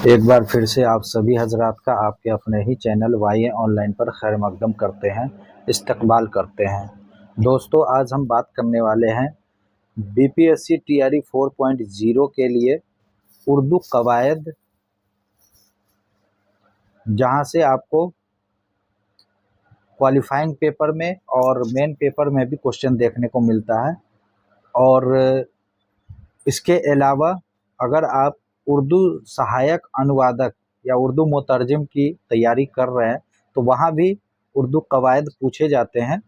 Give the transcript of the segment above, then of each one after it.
एक बार फिर से आप सभी हजरात का आपके अपने ही चैनल वाई ऑनलाइन पर खैर मकदम करते हैं, इस्तकबाल करते हैं। दोस्तों, आज हम बात करने वाले हैं बीपीएससी टीआरई 4.0 के लिए उर्दू कवायद, जहां से आपको क्वालिफाइंग पेपर में और मेन पेपर में भी क्वेश्चन देखने को मिलता है। और इसके अलावा अगर आप उर्दू सहायक अनुवादक या उर्दू मुतरजम की तैयारी कर रहे हैं तो वहाँ भी उर्दू कवायद पूछे जाते हैं,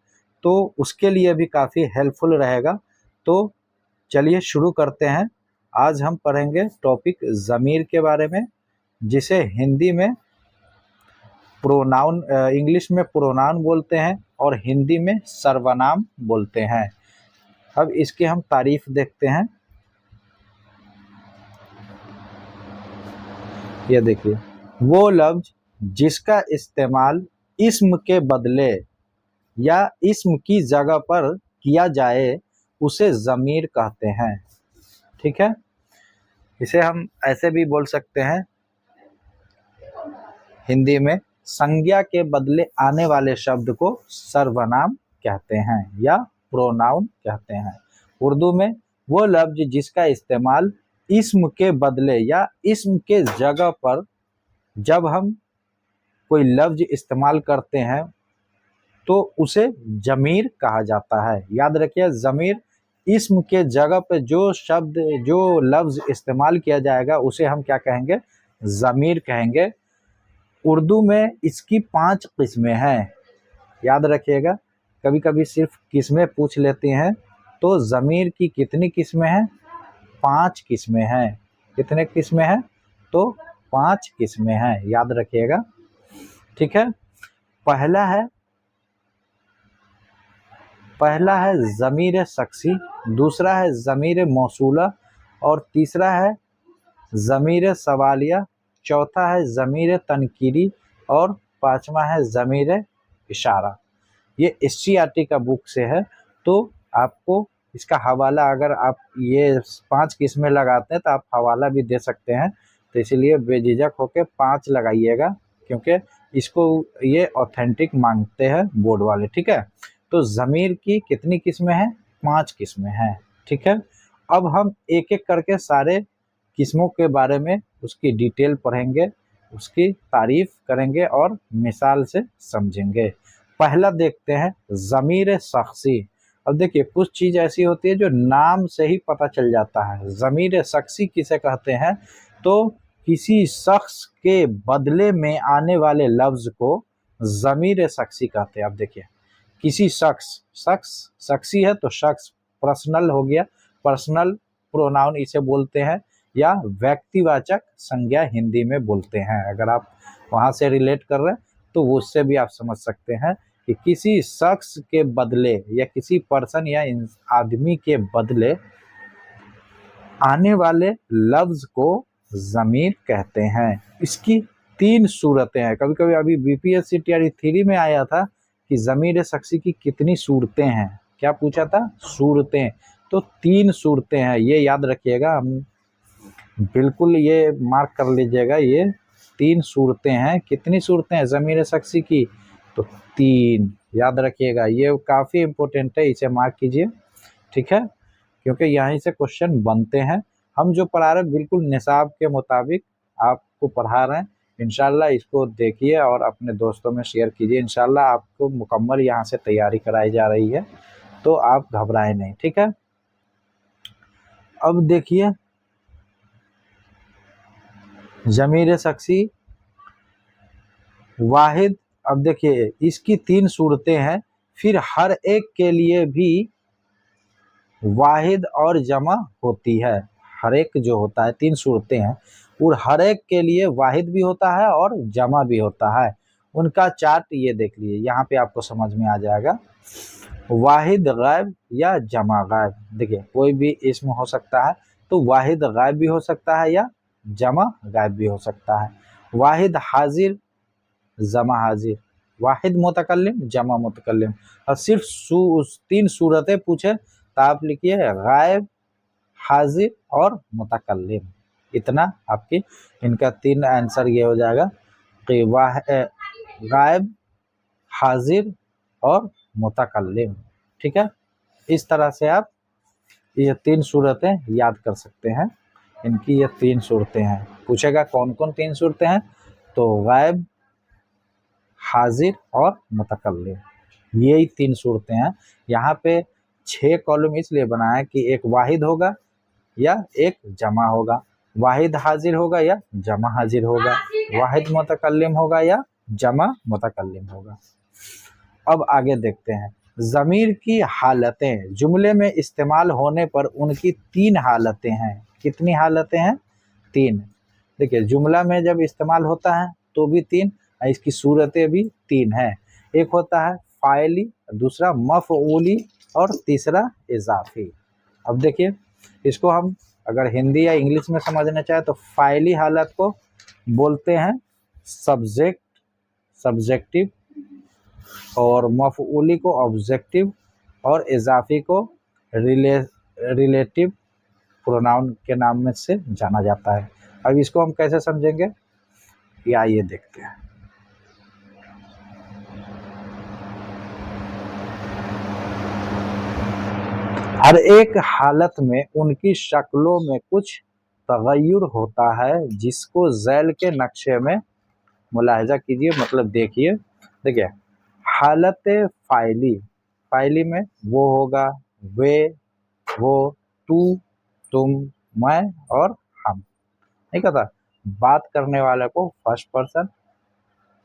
तो उसके लिए भी काफ़ी हेल्पफुल रहेगा। तो चलिए शुरू करते हैं। आज हम पढ़ेंगे टॉपिक ज़मीर के बारे में, जिसे हिंदी में प्रोनाउन, इंग्लिश में प्रोनाउन बोलते हैं और हिंदी में सर्वनाम बोलते हैं। अब इसके हम तारीफ देखते हैं। ये देखिए, वो लफ्ज जिसका इस्तेमाल इस्म के बदले या इस्म की जगह पर किया जाए उसे ज़मीर कहते हैं। ठीक है, इसे हम ऐसे भी बोल सकते हैं हिंदी में, संज्ञा के बदले आने वाले शब्द को सर्वनाम कहते हैं या प्रोनाउन कहते हैं। उर्दू में वो लफ्ज जिसका इस्तेमाल इस्म के बदले या इस्म के जगह पर जब हम कोई लफ्ज इस्तेमाल करते हैं तो उसे ज़मीर कहा जाता है। याद रखिए, ज़मीर इस्म के जगह पे जो शब्द, जो लफ्ज इस्तेमाल किया जाएगा उसे हम क्या कहेंगे? ज़मीर कहेंगे। उर्दू में इसकी 5 किस्में हैं। याद रखिएगा, कभी कभी सिर्फ किस्में पूछ लेती हैं। तो ज़मीर की कितनी किस्में हैं? 5 किस्में हैं। कितने किस्में हैं? तो 5 किस्में हैं, याद रखिएगा। ठीक है, पहला है ज़मीर शख्सी, दूसरा है ज़मीर मौसूला, और तीसरा है ज़मीर सवालिया, चौथा है ज़मीर तनकीरी, और पांचवा है ज़मीर इशारा। ये एससीईआरटी का बुक से है, तो आपको इसका हवाला, अगर आप ये 5 किस्में लगाते हैं तो आप हवाला भी दे सकते हैं। तो इसलिए बेझिझक होकर 5 लगाइएगा, क्योंकि इसको ये ऑथेंटिक मांगते हैं बोर्ड वाले। ठीक है, तो ज़मीर की कितनी किस्में हैं? 5 किस्में हैं। ठीक है, अब हम एक एक करके सारे किस्मों के बारे में उसकी डिटेल पढ़ेंगे, उसकी तारीफ करेंगे और मिसाल से समझेंगे। पहला देखते हैं ज़मीर शख्सी। अब देखिए, कुछ चीज़ ऐसी होती है जो नाम से ही पता चल जाता है। ज़मीर शख्सी किसे कहते हैं? तो किसी शख्स के बदले में आने वाले लफ्ज़ को ज़मीर शख्सी कहते हैं। अब देखिए, किसी शख्सी है तो शख्स पर्सनल हो गया, पर्सनल प्रोनाउन इसे बोलते हैं, या व्यक्तिवाचक संज्ञा हिंदी में बोलते हैं। अगर आप वहाँ से रिलेट कर रहे हैं तो उससे भी आप समझ सकते हैं कि किसी शख्स के बदले या किसी पर्सन या आदमी के बदले आने वाले लफ्ज को ज़मीर कहते हैं। इसकी 3 सूरतें हैं। कभी कभी अभी बीपीएससी टीआरई 3 में आया था कि ज़मीर शख्सी की कितनी सूरतें हैं। क्या पूछा था? सूरतें। तो 3 सूरतें हैं, ये याद रखिएगा। हम बिल्कुल ये मार्क कर लीजिएगा, ये 3 सूरतें हैं। कितनी सूरतें हैं ज़मीर शख्सी की? तो 3 याद रखिएगा। ये काफ़ी इम्पोर्टेंट है, इसे मार्क कीजिए। ठीक है, क्योंकि यहीं से क्वेश्चन बनते हैं। हम जो पढ़ा रहे हैं बिल्कुल निसाब के मुताबिक आपको पढ़ा रहे हैं। इंशाल्लाह इसको देखिए और अपने दोस्तों में शेयर कीजिए। इंशाल्लाह आपको मुकम्मल यहाँ से तैयारी कराई जा रही है, तो आप घबराएं नहीं। ठीक है, अब देखिए ज़मीर शख्सी वाहिद। अब देखिए, इसकी 3 सूरतें हैं, फिर हर एक के लिए भी वाहिद और जमा होती है। हर एक जो होता है, 3 सूरतें हैं, और हर एक के लिए वाहिद भी होता है और जमा भी होता है। उनका चार्ट ये देख लीजिए, यहाँ पे आपको समझ में आ जाएगा। वाहिद गायब या जमा गायब। देखिए, कोई भी इसम हो सकता है, तो वाहिद गायब भी हो सकता है या जमा गायब भी हो सकता है। वाहिद हाजिर, जमा हाजिर। वाहिद मुतकल्लिम, जमा मुतकल्लिम। और सिर्फ 3 सूरतें पूछे तो आप लिखिए गायब, हाजिर और मुतकल्लिम। इतना आपकी इनका 3 आंसर ये हो जाएगा कि गायब, हाजिर और मुतकल्लिम। ठीक है, इस तरह से आप ये 3 सूरतें याद कर सकते हैं। इनकी ये 3 सूरतें हैं। पूछेगा कौन कौन 3 सूरतें हैं, तो गायब, हाजिर और मुतकल्लिम, यही 3 सूरतें हैं। यहाँ पे 6 कॉलम इसलिए बनाया कि एक वाहिद होगा या एक जमा होगा, वाहिद हाजिर होगा या जमा हाजिर होगा, वाहिद मुतकल्लिम होगा या जमा मुतकल्लिम होगा। अब आगे देखते हैं, ज़मीर की हालतें जुमले में इस्तेमाल होने पर उनकी 3 हालतें हैं। कितनी हालतें हैं? 3। देखिए, जुमला में जब इस्तेमाल होता है तो भी 3, इसकी सूरतें भी 3 हैं। एक होता है फ़ाइली, दूसरा मफ़ऊली और तीसरा इज़ाफ़ी। अब देखिए, इसको हम अगर हिंदी या इंग्लिश में समझना चाहे तो फ़ाइली हालत को बोलते हैं सब्जेक्ट, सब्जेक्टिव, और मफ़ऊली को ऑब्जेक्टिव, और इज़ाफ़ी को रिलेटिव प्रोनाउन के नाम में से जाना जाता है। अब इसको हम कैसे समझेंगे, या ये देखते हैं। हर एक हालत में उनकी शक्लों में कुछ तगय्युर होता है, जिसको ज़ैल के नक्शे में मुलाहिज़ा कीजिए, मतलब देखिए। देखिए, हालत फ़ाइली, फ़ाइली में वो होगा, वे, वो, तू, तुम, मैं और हम। नहीं कहता, बात करने वाले को फर्स्ट पर्सन,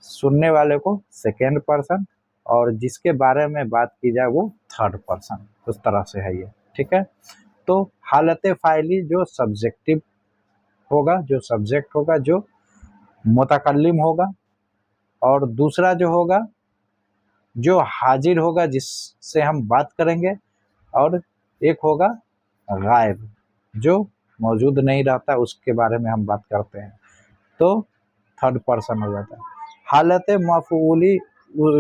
सुनने वाले को सेकेंड पर्सन, और जिसके बारे में बात की जाए वो थर्ड पर्सन। उस तरह से है ये। ठीक है, तो हालत फ़ाइली जो सब्जेक्टिव होगा, जो सब्जेक्ट होगा, जो मुतकल्लिम होगा, और दूसरा जो होगा जो हाजिर होगा, जिससे हम बात करेंगे, और एक होगा गायब, जो मौजूद नहीं रहता, उसके बारे में हम बात करते हैं, तो थर्ड पर्सन हो जाता है। हालत मफ़ऊली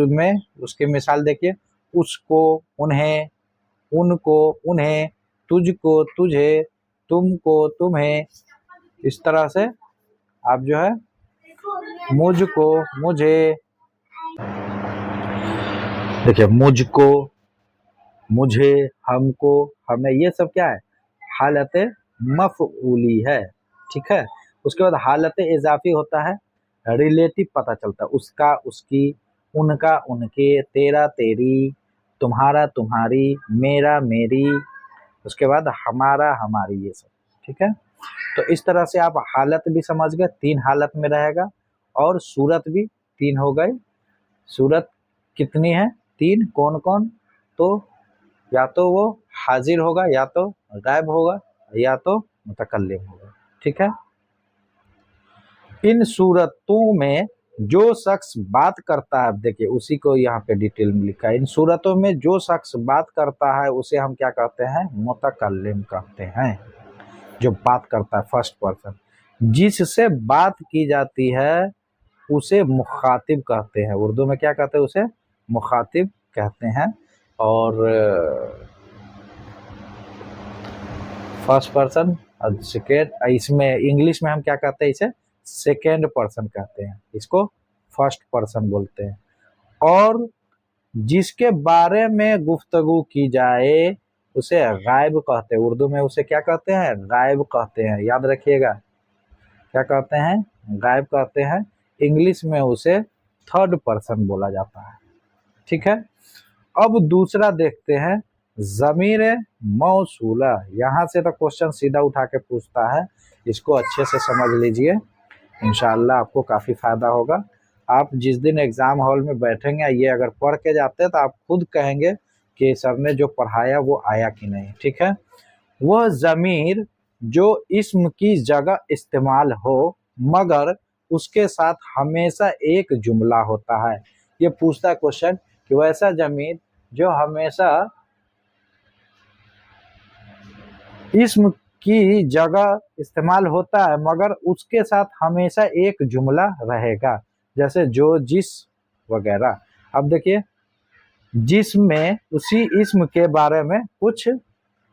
में उसकी मिसाल देखिए, उसको, उन्हें, उनको, उन्हें, तुझको, तुझे, तुमको, तुम्हें। इस तरह से आप जो है मुझको, मुझे, देखिए मुझको, मुझे, हमको, हमें, ये सब क्या है? हालत मफ़ऊली है। ठीक है, उसके बाद हालत इज़ाफ़ी होता है, रिलेटिव पता चलता है, उसका, उसकी, उनका, उनके, तेरा, तेरी, तुम्हारा, तुम्हारी, मेरा, मेरी, उसके बाद हमारा, हमारी, ये सब। ठीक है, तो इस तरह से आप हालत भी समझ गए, 3 हालत में रहेगा, और सूरत भी 3 हो गई। सूरत कितनी है? 3। कौन कौन? तो या तो वो हाजिर होगा, या तो गायब होगा, या तो मुतकल्लिम होगा। ठीक है, इन सूरतों में जो शख्स बात करता है, देखिए उसी को यहाँ पे डिटेल में लिखा है, इन सूरतों में जो शख्स बात करता है उसे हम क्या कहते हैं? मुतकल्लिम कहते हैं, जो बात करता है फर्स्ट पर्सन। जिससे बात की जाती है उसे मुखातिब कहते हैं। उर्दू में क्या कहते हैं? उसे मुखातिब कहते हैं। और फर्स्ट पर्सन और सेकेंड, इसमें इंग्लिश में हम क्या कहते हैं? इसे सेकेंड पर्सन कहते हैं, इसको फर्स्ट पर्सन बोलते हैं। और जिसके बारे में गुफ्तगू की जाए उसे गायब कहते हैं। उर्दू में उसे क्या कहते हैं? गायब कहते हैं। याद रखिएगा, क्या कहते हैं? गायब कहते हैं। इंग्लिश में उसे थर्ड पर्सन बोला जाता है। ठीक है, अब दूसरा देखते हैं, ज़मीर मौसूला। यहाँ से तो क्वेश्चन सीधा उठा के पूछता है, इसको अच्छे से समझ लीजिए, इंशाअल्लाह आपको काफ़ी फ़ायदा होगा। आप जिस दिन एग्ज़ाम हॉल में बैठेंगे, ये अगर पढ़ के जाते हैं तो आप खुद कहेंगे कि सर ने जो पढ़ाया वो आया कि नहीं। ठीक है, वह ज़मीर जो इस्म की जगह इस्तेमाल हो मगर उसके साथ हमेशा एक जुमला होता है। ये पूछता है क्वेश्चन कि वैसा ज़मीर जो हमेशा इस्म की जगह इस्तेमाल होता है मगर उसके साथ हमेशा एक जुमला रहेगा, जैसे जो, जिस वगैरह। अब देखिए, जिसमें उसी इस्म के बारे में कुछ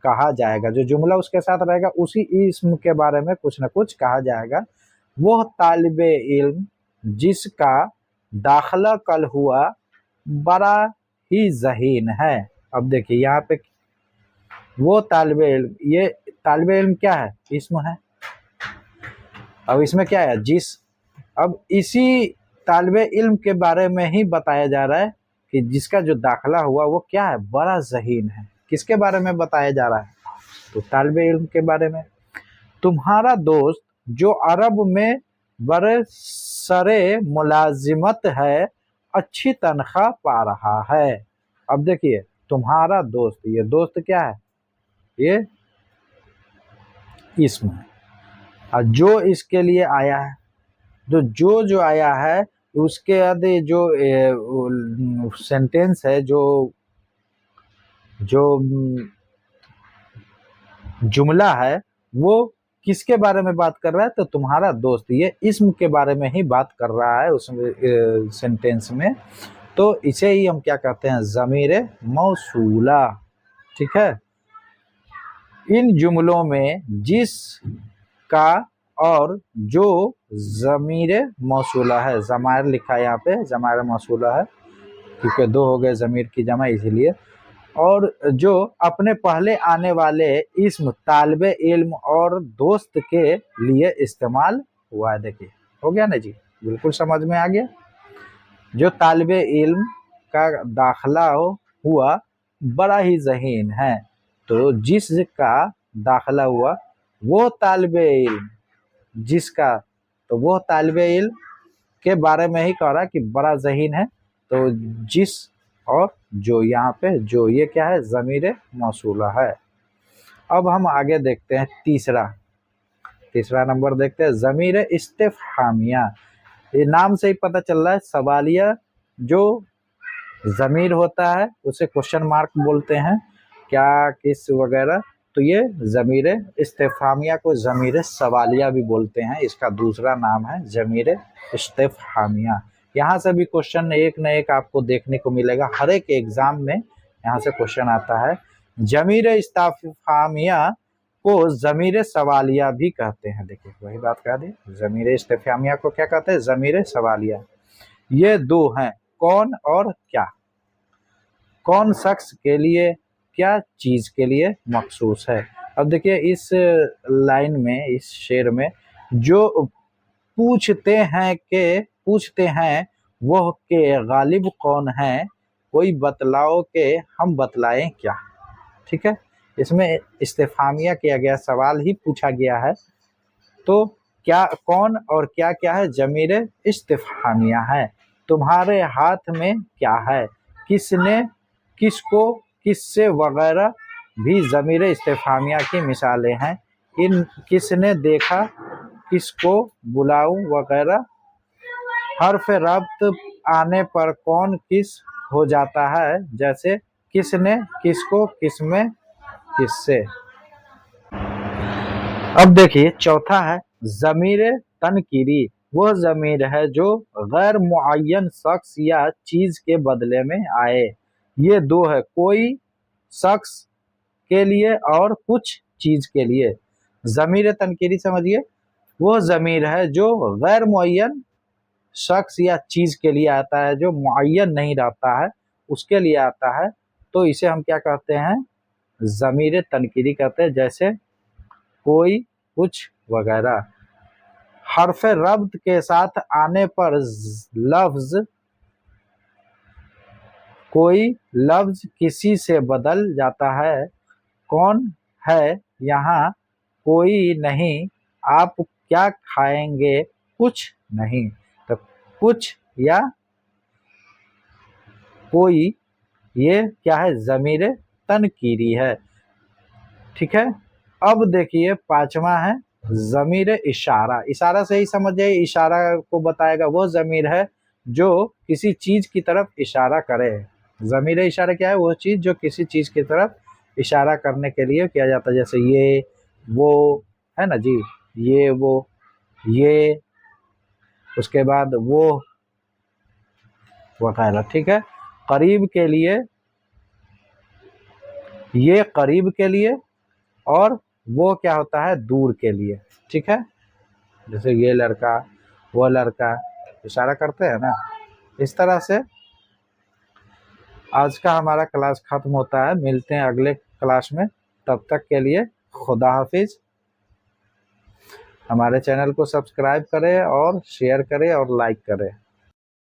कहा जाएगा, जो जुमला उसके साथ रहेगा उसी इस्म के बारे में कुछ न कुछ कहा जाएगा। वो तालिबे इल्म जिसका दाखिला कल हुआ बड़ा ही ज़हीन है। अब देखिए यहाँ पे वो तालिबे इल्म, ये तालिबे इल्म क्या है, इस्म है। अब इसमें क्या है, जिस, अब इसी तालिबे इल्म के बारे में ही बताया जा रहा है कि जिसका जो दाखिला हुआ वो क्या है, बड़ा ज़हीन है। किसके बारे में बताया जा रहा है, तो तालिबे इल्म के बारे में। तुम्हारा दोस्त जो अरब में बरसरे मुलाजिमत है, अच्छी तनख्वाह पा रहा है। अब देखिए तुम्हारा दोस्त, ये दोस्त क्या है, ये इस्म है, और जो इसके लिए आया है, जो आया है उसके आगे जो सेंटेंस है, जो जुमला है, वो किसके बारे में बात कर रहा है, तो तुम्हारा दोस्त, ये इस्म के बारे में ही बात कर रहा है उसमें सेंटेंस में। तो इसे ही हम क्या कहते हैं, ज़मीर मौसूला। ठीक है, इन जुमलों में जिस का और जो ज़मीर मौसूला है, ज़मायर लिखा है यहाँ पे, ज़मायर मौसूला है क्योंकि दो हो गए ज़मीर की जमा इसीलिए, और जो अपने पहले आने वाले इस्म तालिबे इल्म और दोस्त के लिए इस्तेमाल हुआ है। देखिए हो गया ना जी, बिल्कुल समझ में आ गया। जो तालिबे इल्म का दाखिला हुआ बड़ा ही ज़हीन है, तो जिसका दाखिला हुआ वो तालिबे इल्म, जिसका, तो वो तालिबे इल्म के बारे में ही कह रहा है कि बड़ा ज़हीन है। तो जिस और जो, यहाँ पे जो, ये क्या है, ज़मीर मौसूला है। अब हम आगे देखते हैं तीसरा नंबर देखते हैं, ज़मीर इस्तिफ़हामिया। ये नाम से ही पता चल रहा है, सवालिया जो ज़मीर होता है उसे क्वेश्चन मार्क बोलते हैं, क्या, किस वगैरह। तो ये ज़मीर इस्तिफ़हामिया को ज़मीर सवालिया भी बोलते हैं, इसका दूसरा नाम है ज़मीर इस्तिफ़हामिया। यहाँ से भी क्वेश्चन एक न एक आपको देखने को मिलेगा, हर एक एग्जाम में यहाँ से क्वेश्चन आता है। ज़मीर इस्तिफ़हामिया को ज़मीर सवालिया भी कहते हैं। देखिए वही बात कह दी, ज़मीर इस्तिफ़हामिया को क्या कहते हैं, ज़मीर सवालिया। ये दो हैं, कौन और क्या। कौन शख्स के लिए, क्या चीज़ के लिए मखसूस है। अब देखिए इस लाइन में, इस शेर में, जो पूछते हैं वह के गालिब कौन है, कोई बतलाओ के हम बतलाएं क्या। ठीक है, इसमें इस्तिफ़हामिया किया गया, सवाल ही पूछा गया है। तो क्या, कौन और क्या क्या है, ज़मीर इस्तिफ़हामिया है। तुम्हारे हाथ में क्या है, किसने, किसको, किससे वगैरह भी ज़मीर इस्तिफ़हामिया की मिसालें हैं। इन किसने देखा, किसको बुलाऊं वगैरह। हर्फ रब्त आने पर कौन किस हो जाता है, जैसे किसने, किसको, किसमें, किससे। अब देखिए चौथा है ज़मीर तनकीरी। वह ज़मीर है जो गैर मुअय्यन शख्स या चीज़ के बदले में आए। ये दो है, कोई शख्स के लिए और कुछ चीज़ के लिए। ज़मीर तनकीरी समझिए, वह ज़मीर है जो गैर मुअय्यन शख्स या चीज़ के लिए आता है, जो मुअय्यन नहीं रहता है उसके लिए आता है। तो इसे हम क्या कहते हैं, ज़मीर तनकीरी कहते हैं, जैसे कोई, कुछ वगैरह। हर्फ रब्त के साथ आने पर लफ्ज, कोई लफ्ज किसी से बदल जाता है। कौन है यहाँ, कोई नहीं। आप क्या खाएंगे, कुछ नहीं। तो कुछ या कोई, ये क्या है, ज़मीर तनकीरी है। ठीक है, अब देखिए पांचवा है ज़मीर इशारा। इशारा से ही समझ जाइए, इशारा को बताएगा, वो ज़मीर है जो किसी चीज की तरफ इशारा करे। ज़मीर इशारा क्या है, वो चीज जो किसी चीज की तरफ इशारा करने के लिए किया जाता है, जैसे ये, वो, है ना जी, ये, वो, ये, उसके बाद वो वगैरह। ठीक है, करीब के लिए, ये करीब के लिए, और वो क्या होता है दूर के लिए, ठीक है। जैसे ये लड़का वो लड़का इशारा करते हैं ना, इस तरह से आज का हमारा क्लास खत्म होता है। मिलते हैं अगले क्लास में, तब तक के लिए खुदा हाफिज। हमारे चैनल को सब्सक्राइब करें और शेयर करें और लाइक करें।